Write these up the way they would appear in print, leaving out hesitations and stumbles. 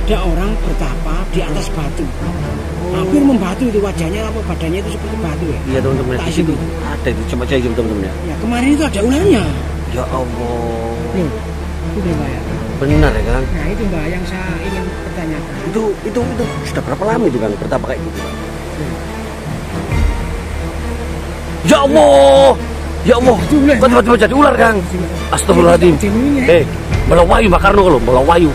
ada orang bertapa di atas batu. Hampir membatu itu wajahnya apa badannya itu seperti batu ya. Iya teman-teman, di situ ada itu, coba cek teman-teman ya. Ya kemarin itu ada ularnya. Ya Allah. Loh, itu Mbak ya. Benar ya Kang? Nah itu Mbak yang saya ingin pertanyakan. Itu sudah berapa lama itu Kang bertapa kayak gitu? Ya Allah. Ya Allah. Kok tiba-tiba jadi ular Kang? Astagfirullahaladzim. Melawayu Mbak Karno loh, melawayu.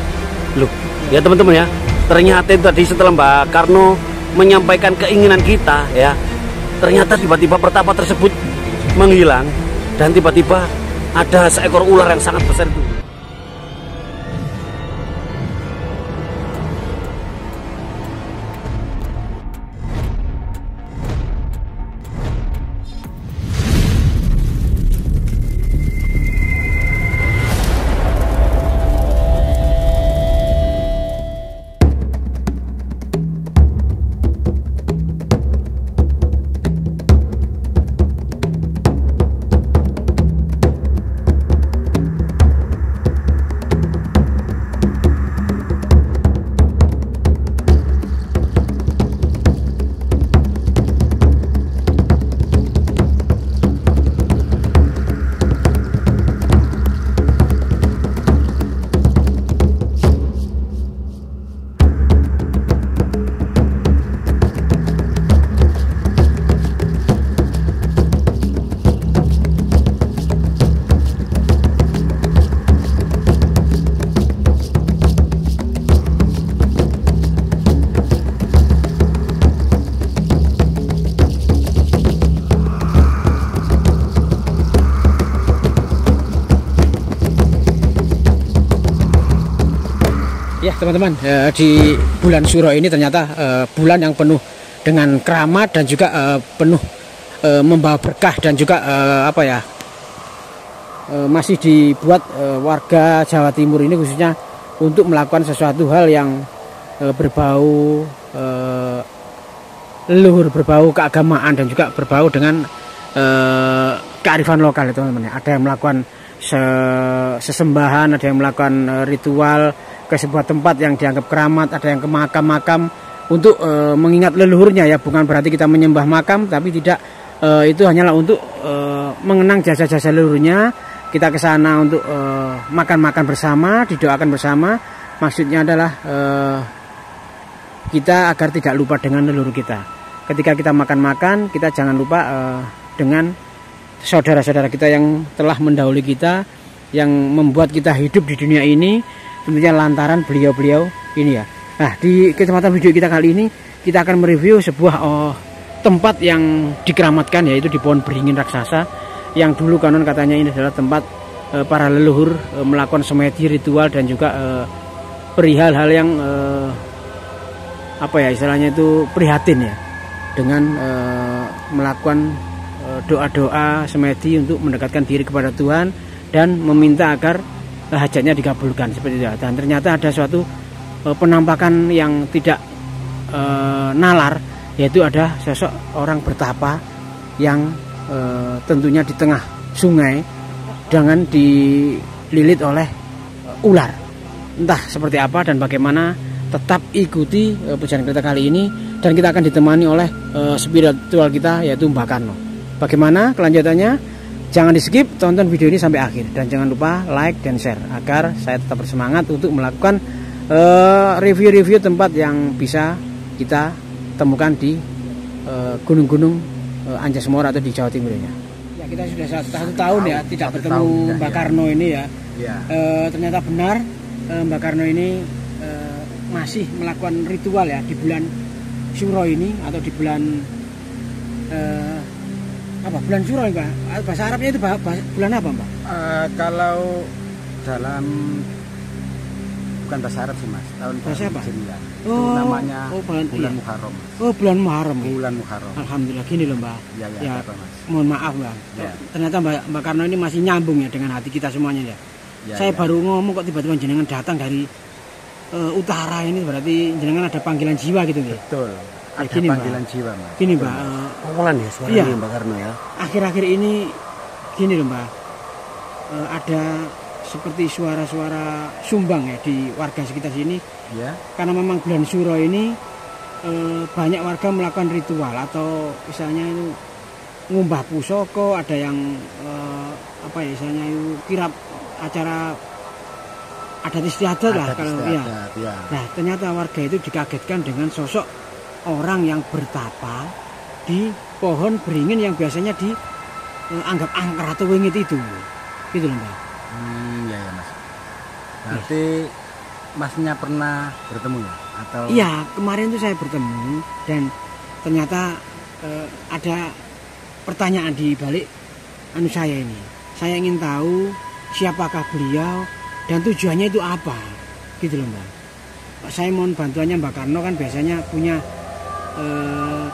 Loh, ya teman-teman ya. Ternyata itu tadi setelah Mbak Karno menyampaikan keinginan kita ya, ternyata tiba-tiba pertapa tersebut menghilang dan tiba-tiba ada seekor ular yang sangat besar itu. Ya teman-teman, di bulan Syuro ini ternyata bulan yang penuh dengan keramat dan juga penuh membawa berkah dan juga masih dibuat warga Jawa Timur ini khususnya untuk melakukan sesuatu hal yang berbau leluhur, berbau keagamaan dan juga berbau dengan kearifan lokal ya teman-teman. Ada yang melakukan sesembahan, ada yang melakukan ritual ke sebuah tempat yang dianggap keramat, ada yang ke makam-makam untuk mengingat leluhurnya ya, bukan berarti kita menyembah makam, tapi tidak, itu hanyalah untuk mengenang jasa-jasa leluhurnya. Kita ke sana untuk makan-makan bersama, didoakan bersama. Maksudnya adalah kita agar tidak lupa dengan leluhur kita. Ketika kita makan-makan, kita jangan lupa dengan saudara-saudara kita yang telah mendahului kita, yang membuat kita hidup di dunia ini, tentunya lantaran beliau-beliau ini ya. Nah, di kesempatan video kita kali ini kita akan mereview sebuah tempat yang dikeramatkan, yaitu di Pohon Beringin Raksasa, yang dulu konon katanya ini adalah tempat para leluhur melakukan semedi ritual dan juga perihal hal yang istilahnya itu prihatin ya, dengan melakukan doa-doa semedi untuk mendekatkan diri kepada Tuhan dan meminta agar hajatnya dikabulkan seperti itu. Dan ternyata ada suatu penampakan yang tidak nalar, yaitu ada sosok orang bertapa yang tentunya di tengah sungai dengan dililit oleh ular. Entah seperti apa dan bagaimana, tetap ikuti perjalanan kita kali ini, dan kita akan ditemani oleh spiritual kita, yaitu Mbak Karno. Bagaimana kelanjutannya? Jangan di skip, tonton video ini sampai akhir, dan jangan lupa like dan share agar saya tetap bersemangat untuk melakukan review-review tempat yang bisa kita temukan di gunung-gunung Anjasmara atau di Jawa Timur ya. Ya, kita sudah satu tahun ya tidak bertemu Mbak Karno ini ya. Ternyata benar Mbak Karno ini masih melakukan ritual ya di bulan Syuro ini, atau di bulan bulan Syuro Mbak? Bahasa Arabnya itu bulan apa Mbak? Kalau dalam, bukan bahasa Arab sih Mas, tahun bahasa apa? Hijriah. Itu namanya bulan Muharram. Oh, bulan Muharram. Bulan Muharram. Alhamdulillah, gini loh Mbak. Ya, apa, Mas? Mohon maaf Mbak. Ya. Ternyata Mbak Karno ini masih nyambung ya dengan hati kita semuanya ya. Saya baru ngomong kok tiba-tiba jenengan datang dari utara ini, berarti jenengan ada panggilan jiwa gitu ya. Betul. Ada gini, panggilan Mbak. jiwa Mas. Gini Mbak. Awalan ya suaranya Mbak Karno ya. Akhir-akhir ini gini loh Mbak. Ada seperti suara-suara sumbang ya di warga sekitar sini. Ya. Karena memang bulan Suro ini banyak warga melakukan ritual atau misalnya itu ngumbah pusoko, ada yang apa ya misalnya itu kirap acara adat istiadat lah kalau ya. Nah ternyata warga itu dikagetkan dengan sosok orang yang bertapa di pohon beringin yang biasanya dianggap angker atau wengit itu, gitu loh Mbak. Ya Mas. Berarti Masnya pernah bertemu ya? Atau? Iya, kemarin itu saya bertemu dan ternyata ada pertanyaan di balik anu saya ini. Saya ingin tahu siapakah beliau dan tujuannya itu apa, gitu loh Mbak. Saya mohon bantuannya Mbak Karno, kan biasanya punya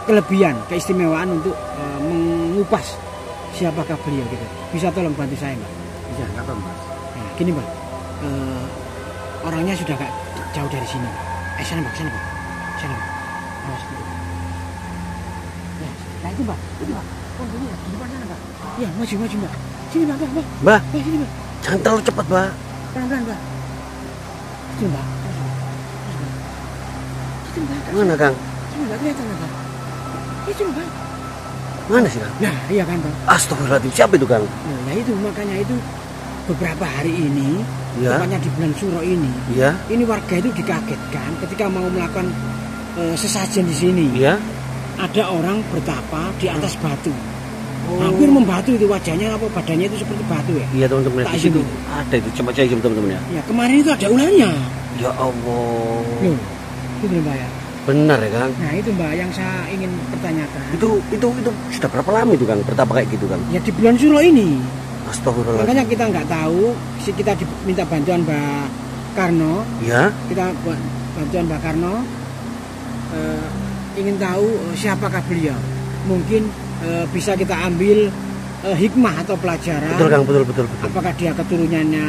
kelebihan, keistimewaan untuk mengupas siapakah beliau gitu. Bisa tolong bantu saya Mbak? Bisa, nggak apa Mas. Nah, gini Mbak, orangnya sudah gak jauh dari sini. Sana Mbak, sana Mbak, sana Mbak. Awas gitu. Nah itu Mbak, oh ini ya, di depan sana Mbak. Iya, maju Mbak. Sini Mbak. Mbak, Sini Mbak. jangan terlalu cepat Mbak. Pelan-pelan Mbak. Itu Mbak. Itu Mbak. Mana Kang? Itu Mbak, kelihatan Mbak. Itu Mbak. Mana sih Kang? Nah iya kan Mbak. Astagfirullahaladzim, siapa itu Kang? Nah itu makanya itu beberapa hari ini, ya, tepatnya di bulan Suro ini, ya, ini warga itu dikagetkan ketika mau melakukan sesajen di sini. Ya. Ada orang bertapa di atas batu, hampir membatu itu wajahnya, apa badannya itu seperti batu ya. Iya teman-teman, Tak di situ itu. ada itu, coba cek teman-teman ya. Ya kemarin itu ada ularnya. Ya Allah. Loh, itu Mbak ya. Benar ya Kang? Nah itu Mbak yang saya ingin pertanyakan. Itu sudah berapa lama itu Kang bertapa kayak gitu Kang? Ya di bulan Suro ini. Astagfirullah. Makanya kita nggak tahu, kita diminta bantuan Mbak Karno. Ya. Kita bantuan Mbak Karno, ingin tahu siapakah beliau. Mungkin bisa kita ambil hikmah atau pelajaran. Betul Kang, betul. Apakah dia keturunannya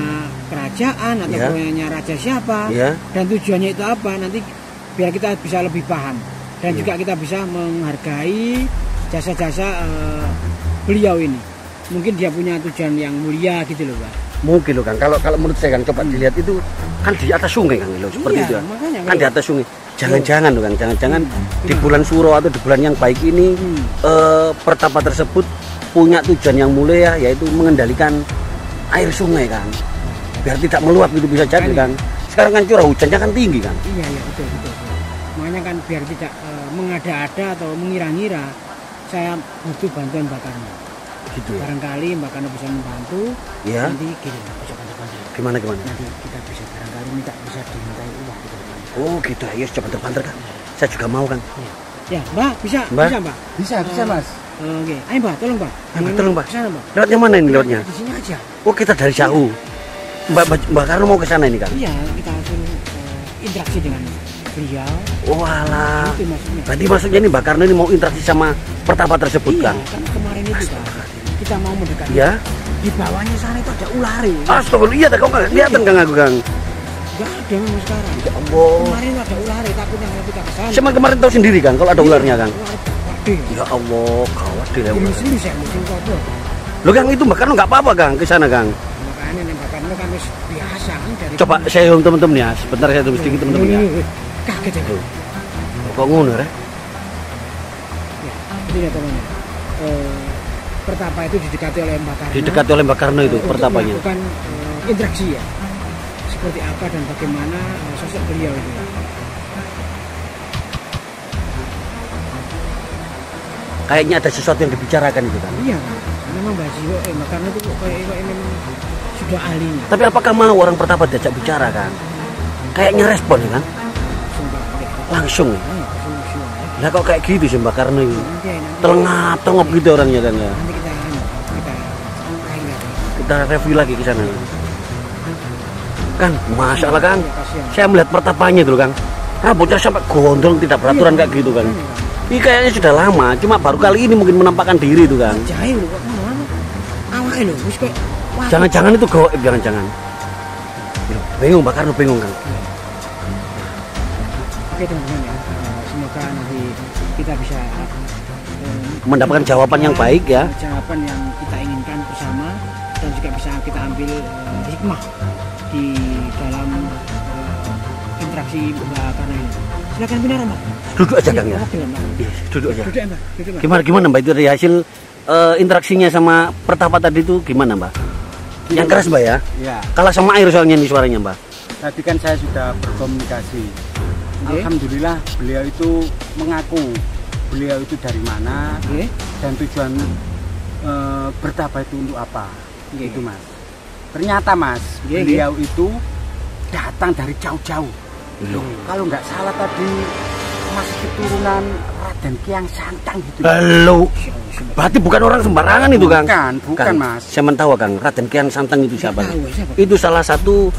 kerajaan atau Ya. keturunannya raja siapa? Ya. Dan tujuannya itu apa? Nanti biar kita bisa lebih paham dan Ya. juga kita bisa menghargai jasa-jasa beliau ini. Mungkin dia punya tujuan yang mulia gitu loh Pak. Mungkin loh Kang, kalau menurut saya Kang, coba dilihat itu kan di atas sungai Kang, loh, seperti Iya, itu ya. makanya Kan di atas sungai. Jangan-jangan loh Kang, jangan-jangan di bulan Suro atau di bulan yang baik ini pertapa tersebut punya tujuan yang mulia, yaitu mengendalikan air sungai Kang. Biar tidak meluap gitu, bisa jadi Kang. Sekarang kan curah hujannya kan tinggi Kang. Iya betul. Makanya kan biar tidak mengada-ada atau mengira-ngira, saya butuh bantuan Mbak Karno. Gitu ya. Barangkali Mbak Karno bisa membantu. Ya. Nanti gini, bisa bantu-bantu. Gimana? Nanti kita bisa barangkali bisa dimintai uang gitu. Oh gitu, ayo coba terpantar Kang. Saya juga mau Kang. Ya Mbak, bisa Mbak? Mbak. Bisa Mas. Oke, ayo Mbak, tolong Mbak. Tolong Mbak. Kesana Mbak. Lewatnya mana ini lewatnya? Di sini aja. Oh kita dari jauh. Mbak Karno mau ke sana ini Kang? Iya, kita langsung interaksi dengan beliau. Oh alah. Itu maksudnya. Berarti maksudnya ini Mbak Karno ini mau interaksi sama pertapa tersebut Iya, Kang? kan kemarin itu kan kita mau mendekati. Ya. Di bawahnya sana itu ada ular. Astagfirullah, iya kok nggak kelihatan Kang aku Kang? Gak ada memang sekarang. Ya Allah. Kemarin ada ular, takutnya kalau kita kesana. Saya kemarin tahu sendiri Kang kalau ada ularnya Kang. Ular gede. Ya Allah, gawat deh Ini ular. sendiri saya mesti kotor. Loh Kang, itu Mbak Karno nggak apa-apa Kang ke sana Kang? Makanya Mbak Karno kan wis biasa kan dari. Coba saya home teman-teman ya, sebentar saya tulis sedikit teman-teman ya. Kaget ya. Kok ngono ya? Ya, itu ya teman-teman. Pertapa itu didekati oleh Mbak Karno. Didekati oleh Mbak Karno itu untuk pertapanya. melakukan interaksi ya. Seperti apa dan bagaimana sosok beliau itu. Kayaknya ada sesuatu yang dibicarakan itu kan. Iya, memang Mbak Jiwo, Mbak Karno itu kayak memang sudah ahlinya. Tapi apakah mau orang pertapa diajak bicara kan? Kayaknya respon ya kan? Langsung. Lah kok kayak gitu sih Mbak Karno ini? Telengap-telengap gitu orangnya kan ya. Nanti Kita review lagi ke sana. Kan, Masya Allah Kang. Saya melihat pertapanya dulu Kang. Rambutnya sampai gondrong, tidak beraturan kayak gitu kan. Ini kayaknya sudah lama, cuma baru kali ini mungkin menampakkan diri itu kan. Jahil loh, kok mana? Awalnya loh, wis kayak Jangan-jangan itu goib, jangan-jangan. Bingung Mbak Karno, bingung Kang. Oke teman-teman ya, semoga nanti kita bisa Mendapatkan jawaban yang baik ya. jawaban yang kita inginkan bersama dan juga bisa kita ambil hikmah di dalam interaksi Mbak Karno ini. Silakan bicara Mbak. Duduk aja Kang ya. Oke, Mbak. Duduk aja. Duduk, Mbak. Duduk, Mbak. Gimana Mbak itu dari hasil interaksinya sama Pertapa tadi itu gimana Mbak? Yang keras Mbak ya? Ya, Kalah sama air soalnya ini suaranya Mbak. tadi kan saya sudah berkomunikasi. Oke. Alhamdulillah beliau itu mengaku beliau itu dari mana Oke. dan tujuan bertapa itu untuk apa. Oke. Itu Mas. Ternyata Mas, Oke, beliau itu datang dari jauh-jauh. Loh. Kalau nggak salah tadi masih keturunan Raden Kiang Santang gitu. Lalu berarti bukan orang sembarangan itu Kang. Bukan Kang, Mas. saya tahu Kang, Raden Kian Santang itu siapa? Tahu, siapa? Itu salah satu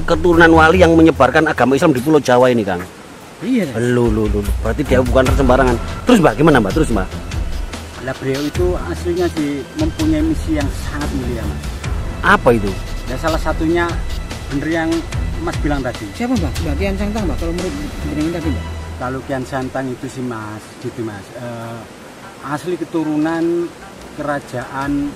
keturunan wali yang menyebarkan agama Islam di Pulau Jawa ini Kang. Iya. Lu. Berarti dia bukan orang sembarangan. Terus Mbak, gimana Mbak? Terus Mbak? Lah beliau itu aslinya sih mempunyai misi yang sangat mulia Mas. Apa itu? Ya salah satunya bener yang Mas bilang tadi. Siapa Mbak? Mbak Kian Santang Mbak kalau menurut jenengan tadi Mbak? Kalau Kian Santang itu sih Mas, gitu Mas. Asli keturunan kerajaan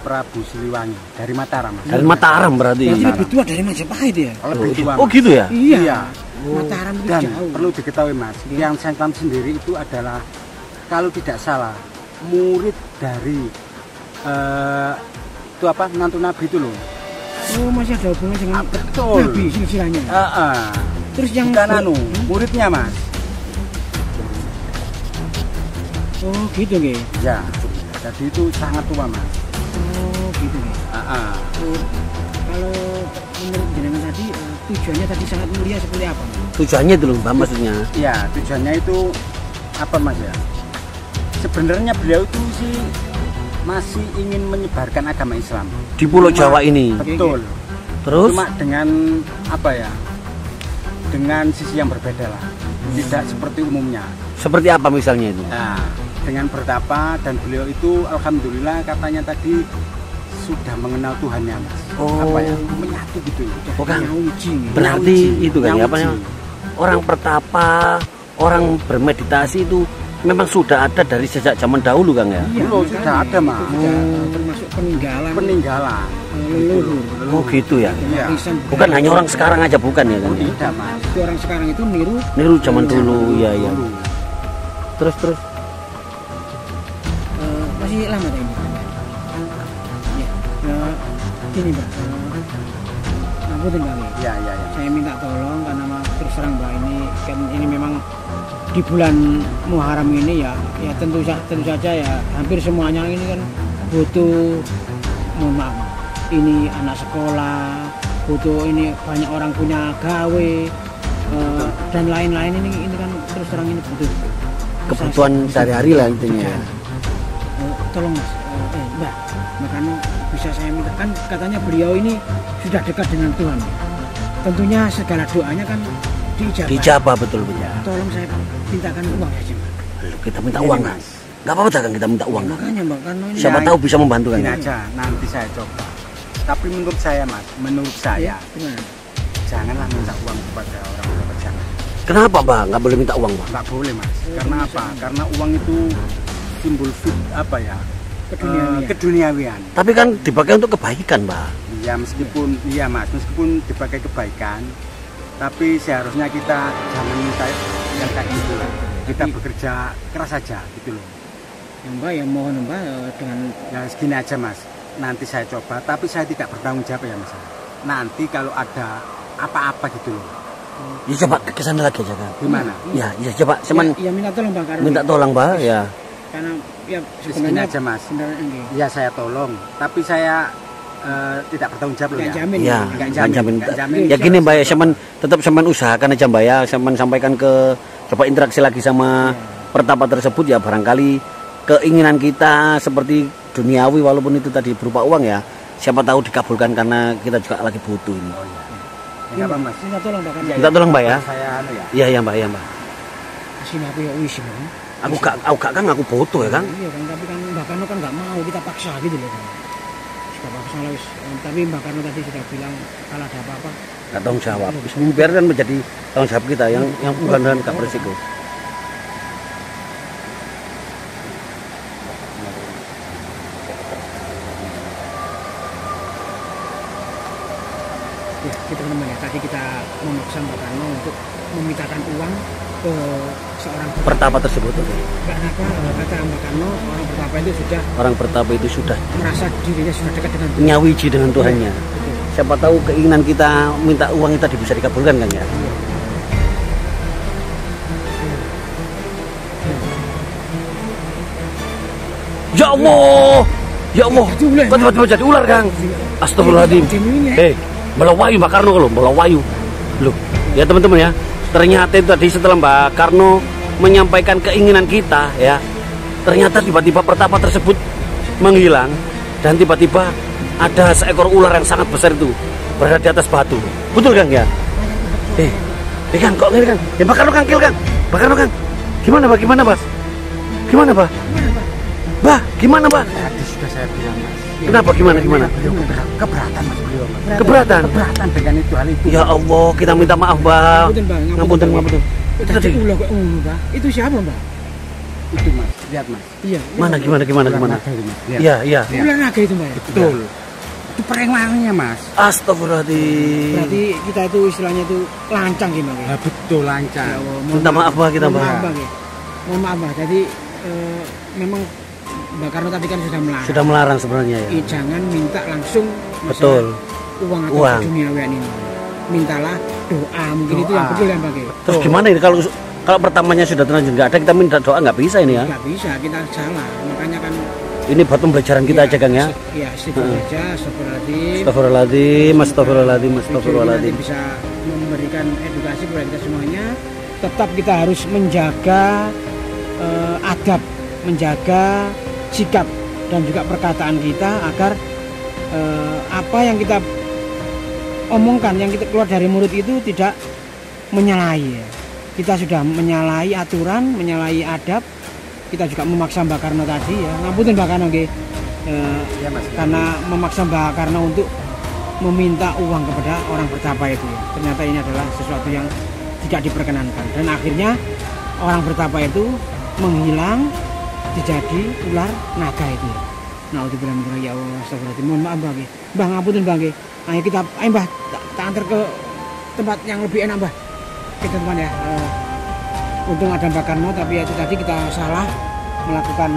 Prabu Siliwangi dari Mataram Mas. Dari Mataram berarti. Berarti lebih tua dari Majapahit ya? Lebih tua, Oh Mas. gitu ya? Iya. Mataram itu Dan jauh. perlu diketahui Mas, Kian Santang sendiri itu adalah kalau tidak salah murid dari itu apa menantu Nabi itu loh. Oh, masih ada hubungan dengan Betul. Nabi silsilahnya. Terus yang Bukan muridnya Mas. Oh, gitu nggih. Ya. Jadi itu sangat tua Mas. Oh, gitu nggih. Oh, kalau menurut jenengan tadi tujuannya tadi sangat mulia seperti apa? Mas? Tujuannya itu loh Mbak maksudnya. Ya, tujuannya itu apa Mas ya? Sebenarnya beliau itu sih masih ingin menyebarkan agama Islam Di Pulau Jawa ini. Betul. Terus? Cuma dengan apa ya? Dengan sisi yang berbeda lah. Tidak seperti umumnya. Seperti apa misalnya itu? Nah, dengan bertapa dan beliau itu alhamdulillah katanya tadi sudah mengenal Tuhannya Mas. Oh. Apa ya? Menyatu gitu. Oh, Kang. Nyauji. Berarti Nyauji. itu kan ya, apa Nyauji. namanya? Orang pertapa, orang bermeditasi itu memang sudah ada dari sejak zaman dahulu Kang ya? Iya, Dulu makanya sudah ada, Mas. itu sudah termasuk peninggalan Peninggalan. leluhur. Oh gitu ya? Iya. Warisan Bukan hanya orang sekarang aja bukan ya kan? Tidak Mas. Itu orang sekarang itu niru Niru zaman dulu, ya ya. Dulu. Terus masih lama tak ini? Ya, gini Mbak, aku tinggal nih. Ya. Saya minta tolong karena terus terang Mbak ini memang di bulan Muharram ini ya tentu saja ya hampir semuanya ini kan butuh, mohon maaf, ini anak sekolah, butuh ini banyak orang punya gawe dan lain-lain ini kan terus terang ini butuh kebutuhan sehari-hari lah intinya ya. Tolong Mas, Mbak Karno bisa saya minta, kan katanya beliau ini sudah dekat dengan Tuhan. Tentunya segala doanya kan diijabah. Dijabah betul. Tolong saya mintakan uang saja Mbak. Kita minta uang Mas. Gak apa-apa kan kita minta uang. Makanya Mbak Karno ini Siapa tahu bisa membantu kan? Ini aja, nanti saya coba. Tapi menurut saya Mas, menurut saya gimana? janganlah minta uang kepada orang-orang jangan. Kenapa Mbak? Nggak boleh minta uang Mbak? Nggak boleh Mas. Karena apa? Karena uang itu simbol apa ya? Keduniawian. Tapi kan dipakai untuk kebaikan Mbak. Ya meskipun iya Mas, meskipun dipakai kebaikan, tapi seharusnya kita jangan minta yang kayak gitu lah. Kita bekerja keras saja gitu loh. Ya Mbak, ya mohon Mbak dengan Ya segini aja Mas. Nanti saya coba, tapi saya tidak bertanggung jawab ya Mas. Nanti kalau ada apa-apa gitu loh. Ya coba ke sana lagi aja kan. Gimana? Ya coba cuman ya minta tolong Mbak Karno. minta tolong Mbak ya. Karena ya Segini sebenarnya aja Mas. sebenarnya enggak. Ya saya tolong, tapi saya tidak bertanggung jawab loh Nggak ya. jamin. Ya, Nggak nggak jamin. nggak jamin. Ya gini Mbak ya, tetap semen usahakan aja Mbak ya, semen sampaikan ke coba interaksi lagi sama pertapa tersebut ya, barangkali keinginan kita seperti duniawi walaupun itu tadi berupa uang ya, siapa tahu dikabulkan karena kita juga lagi butuh ini. Oh iya. Ya, apa Mas? Minta tolong Mbak Karno. Minta tolong Mbak ya. Saya anu ya. Iya Mbak, iya Mbak. Sini aku ya wis Mbak. Aku gak kan aku butuh ya kan. Iya kan, tapi kan Mbak Karno kan nggak mau kita paksa gitu loh kan. Sudah paksa lah wis. Tapi Mbak Karno tadi sudah bilang kalau ada apa-apa Gak tanggung jawab. Biarkan menjadi tanggung jawab kita yang bukan dan gak berisiko. Oke teman-teman ya, tadi kita memaksa Mbak Karno untuk memintakan uang ke seorang pertapa tersebut. karena apa? Kata Mbak Karno, orang pertapa itu sudah merasa dirinya sudah dekat dengan Tuhan. Nyawiji dengan Tuhannya. Siapa tahu keinginan kita minta uang tadi bisa dikabulkan kan ya. Ya Allah, ya Allah, betul jadi ular Kang. Astagfirullahaladzim. Melawayu Mbak Karno loh, melawayu. Loh, ya teman-teman ya. Ternyata itu tadi setelah Mbak Karno menyampaikan keinginan kita ya, ternyata tiba-tiba pertapa tersebut menghilang dan tiba-tiba ada seekor ular yang sangat besar itu berada di atas batu. Betul Kang ya? Kang, kok ngeri Kang? Ya Mbak Karno Kang, Mbak Karno Kang. Gimana Mbak? Gimana Mbak? Gimana Mbak? Bah, gimana Mbak? Tadi sudah saya bilang Mas. Kenapa gimana? Beliau keberatan Mas beliau Mas. Keberatan dengan itu hal itu. Ya Allah, kita minta maaf Mbak. Ngapunten. Itu tadi ulah kok Mbak. Itu siapa Mbak? Itu Mas, lihat Mas. Iya. Mana gimana? Iya. Ular naga itu Mbak. Betul. Itu perengwangannya Mas. Astagfirullahaladzim. Berarti kita itu istilahnya itu lancang gimana ya? Betul lancang. Minta maaf Mbak kita Mbak. Mohon maaf Mbak. Jadi memang Mbak Karno tadi kan sudah melarang sebenarnya ya. Jangan minta langsung betul uang atau duniawian ini. Mintalah doa, mungkin itu yang betul ya Mbak. Terus gimana ini kalau pertamanya sudah terlanjur nggak ada, kita minta doa nggak bisa ini ya? Nggak bisa, kita salah. Makanya kan ini buat pembelajaran kita aja Kang ya. Iya, astagfirullahaladzim. Bisa memberikan edukasi kepada kita semuanya. Tetap kita harus menjaga adab, menjaga sikap dan juga perkataan kita agar apa yang kita omongkan, yang kita keluar dari mulut itu tidak menyalahi ya. Kita sudah menyalahi aturan, menyalahi adab. Kita juga memaksa Mbak Karno tadi ya. Ngapunten Mbak Karno nggih. Ya, Mas. Karena memaksa Mbak Karno untuk meminta uang kepada orang bertapa itu ya. Ternyata ini adalah sesuatu yang tidak diperkenankan dan akhirnya orang bertapa itu menghilang jadi ular naga itu ya. Nah, udah bilang ya Allah, astagfirullahaladzim. Mohon maaf Mbak. Mbak ngapunten Mbak. Ayo kita Mbak tak antar ke tempat yang lebih enak Mbak. Kita teman ya. Untung ada Mbak Karno, tapi itu tadi kita salah melakukan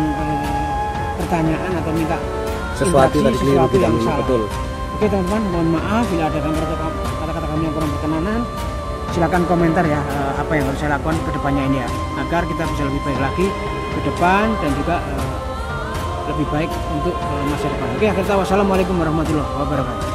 pertanyaan atau minta sesuatu yang salah. Betul. Oke teman-teman, mohon maaf bila ada kata-kata kami yang kurang berkenanan. Silakan komentar ya apa yang harus saya lakukan ke depannya ini ya, agar kita bisa lebih baik lagi ke depan dan juga lebih baik untuk masa depan. Oke, akhir kata wassalamualaikum warahmatullahi wabarakatuh.